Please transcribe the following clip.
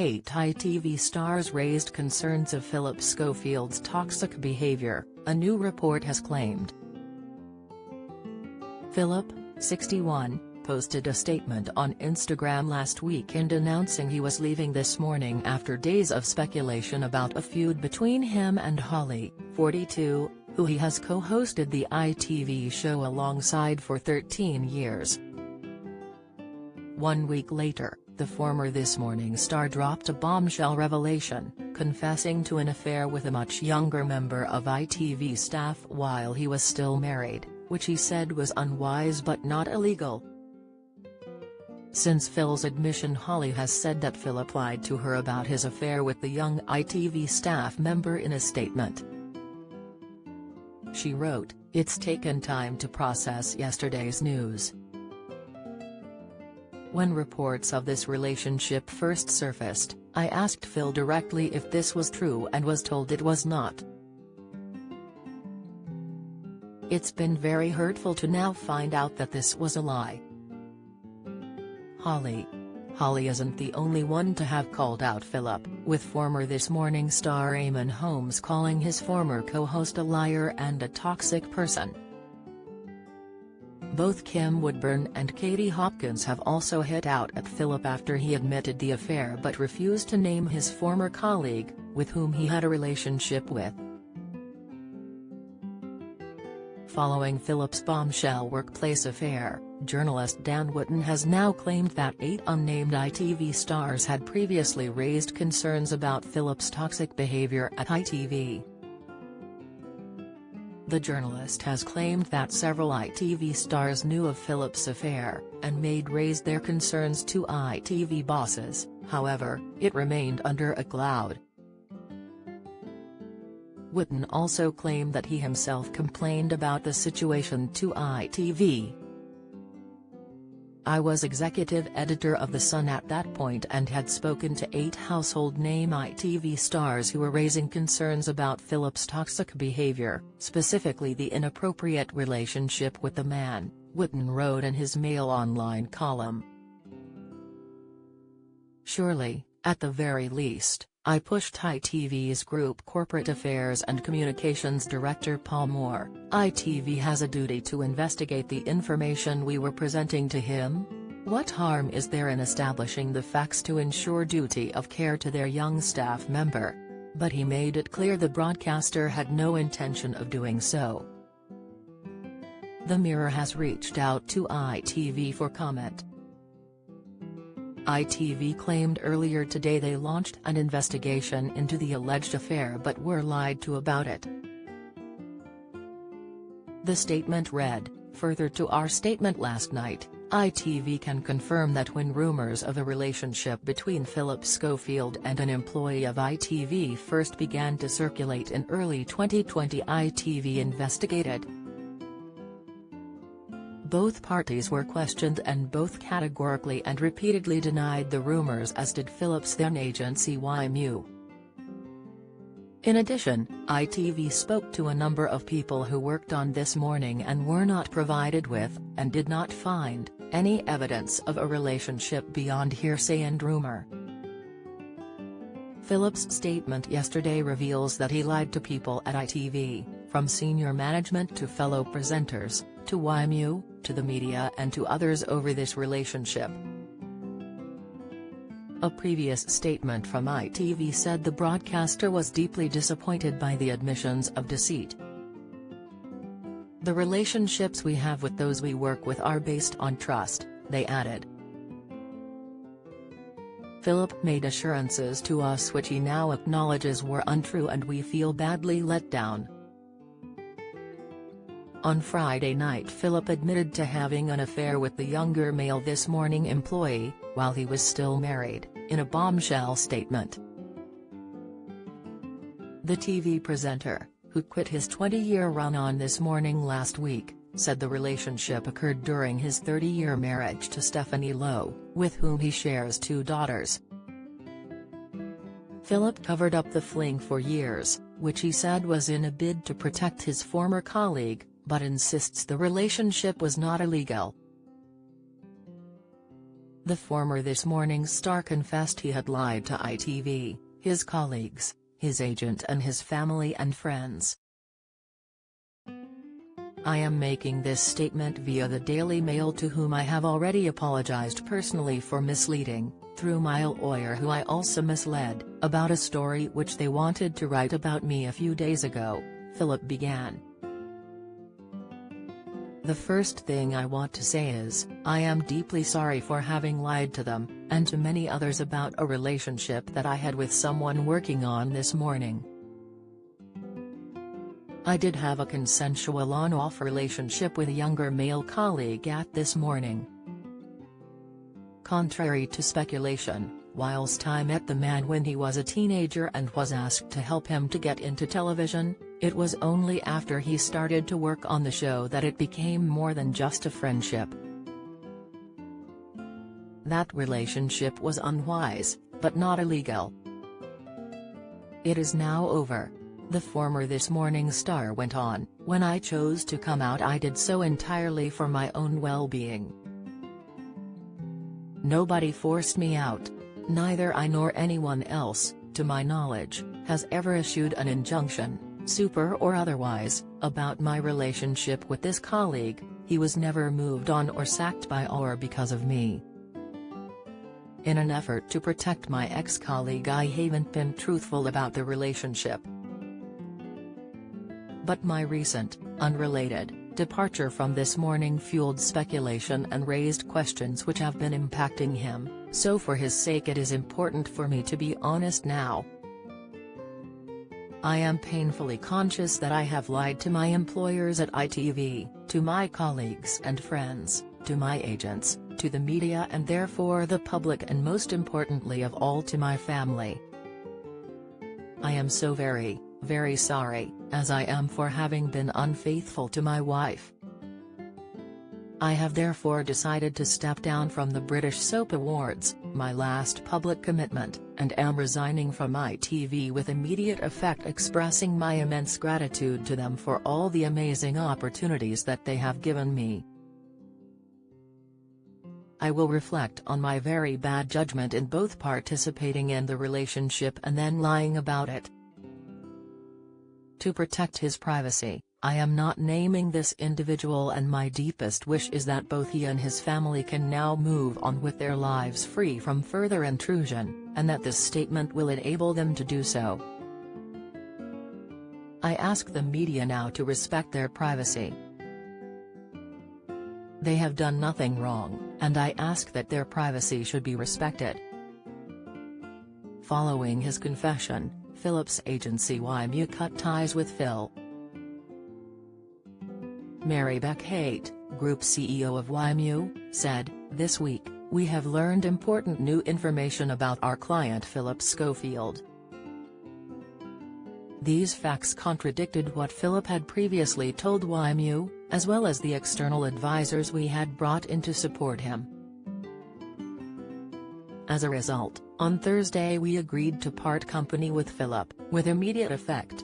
8 ITV stars raised concerns of Phillip Schofield's toxic behaviour, a new report has claimed. Phillip, 61, posted a statement on Instagram last weekend announcing he was leaving This Morning after days of speculation about a feud between him and Holly, 42, who he has co-hosted the ITV show alongside for 13 years. 1 week later, the former This Morning star dropped a bombshell revelation, confessing to an affair with a much younger member of ITV staff while he was still married, which he said was unwise but not illegal. Since Phil's admission, Holly has said that Phillip lied to her about his affair with the young ITV staff member in a statement. She wrote, "It's taken time to process yesterday's news. When reports of this relationship first surfaced, I asked Phil directly if this was true and was told it was not. It's been very hurtful to now find out that this was a lie." Holly isn't the only one to have called out Phillip, with former This Morning star Eamon Holmes calling his former co-host a liar and a toxic person. Both Kim Woodburn and Katie Hopkins have also hit out at Phillip after he admitted the affair but refused to name his former colleague, with whom he had a relationship with. Following Phillip's bombshell workplace affair, journalist Dan Wootton has now claimed that 8 unnamed ITV stars had previously raised concerns about Phillip's toxic behavior at ITV. The journalist has claimed that several ITV stars knew of Phillip's affair, and raised their concerns to ITV bosses, however, it remained under a cloud. Wootton also claimed that he himself complained about the situation to ITV. "I was executive editor of The Sun at that point and had spoken to 8 household name ITV stars who were raising concerns about Phillip's toxic behavior, specifically the inappropriate relationship with the man," Wootton wrote in his Mail Online column. "Surely, at the very least, I pushed ITV's Group Corporate Affairs and Communications Director Paul Moore. ITV has a duty to investigate the information we were presenting to him. What harm is there in establishing the facts to ensure duty of care to their young staff member?" But he made it clear the broadcaster had no intention of doing so. The Mirror has reached out to ITV for comment. ITV claimed earlier today they launched an investigation into the alleged affair but were lied to about it. The statement read, "Further to our statement last night, ITV can confirm that when rumors of a relationship between Phillip Schofield and an employee of ITV first began to circulate in early 2020, ITV investigated. Both parties were questioned and both categorically and repeatedly denied the rumors, as did Phillip's then agency YMU. In addition, ITV spoke to a number of people who worked on This Morning and were not provided with, and did not find, any evidence of a relationship beyond hearsay and rumor." Phillip's statement yesterday reveals that he lied to people at ITV, from senior management to fellow presenters, to YMU, to the media and to others over this relationship. A previous statement from ITV said the broadcaster was deeply disappointed by the admissions of deceit. "The relationships we have with those we work with are based on trust," they added. "Phillip made assurances to us which he now acknowledges were untrue and we feel badly let down." On Friday night, Phillip admitted to having an affair with the younger male This Morning employee, while he was still married, in a bombshell statement. The TV presenter, who quit his 20-year run on This Morning last week, said the relationship occurred during his 30-year marriage to Stephanie Lowe, with whom he shares 2 daughters. Phillip covered up the fling for years, which he said was in a bid to protect his former colleague, but insists the relationship was not illegal. The former This Morning star confessed he had lied to ITV, his colleagues, his agent and his family and friends. "I am making this statement via the Daily Mail, to whom I have already apologized personally for misleading, through my lawyer who I also misled, about a story which they wanted to write about me a few days ago," Phillip began. "The first thing I want to say is, I am deeply sorry for having lied to them, and to many others, about a relationship that I had with someone working on This Morning. I did have a consensual on-off relationship with a younger male colleague at This Morning. Contrary to speculation, whilst I met the man when he was a teenager and was asked to help him to get into television, it was only after he started to work on the show that it became more than just a friendship. That relationship was unwise, but not illegal. It is now over," the former This Morning star went on. "When I chose to come out, I did so entirely for my own well-being. Nobody forced me out. Neither I nor anyone else, to my knowledge, has ever issued an injunction, super or otherwise, about my relationship with this colleague. He was never moved on or sacked by or because of me. In an effort to protect my ex-colleague, I haven't been truthful about the relationship. But my recent, unrelated, departure from This Morning fueled speculation and raised questions which have been impacting him, so for his sake it is important for me to be honest now. I am painfully conscious that I have lied to my employers at ITV, to my colleagues and friends, to my agents, to the media and therefore the public, and most importantly of all to my family. I am so very, very sorry, as I am for having been unfaithful to my wife. I have therefore decided to step down from the British Soap Awards, my last public commitment, and am resigning from ITV with immediate effect, expressing my immense gratitude to them for all the amazing opportunities that they have given me. I will reflect on my very bad judgment in both participating in the relationship and then lying about it. To protect his privacy, I am not naming this individual, and my deepest wish is that both he and his family can now move on with their lives free from further intrusion, and that this statement will enable them to do so. I ask the media now to respect their privacy. They have done nothing wrong, and I ask that their privacy should be respected." Following his confession, Phillip's agency YMU cut ties with Phil. Mary Beck Haight, Group CEO of YMU, said, "This week, we have learned important new information about our client Phillip Schofield. These facts contradicted what Phillip had previously told YMU, as well as the external advisors we had brought in to support him. As a result, on Thursday we agreed to part company with Phillip, with immediate effect.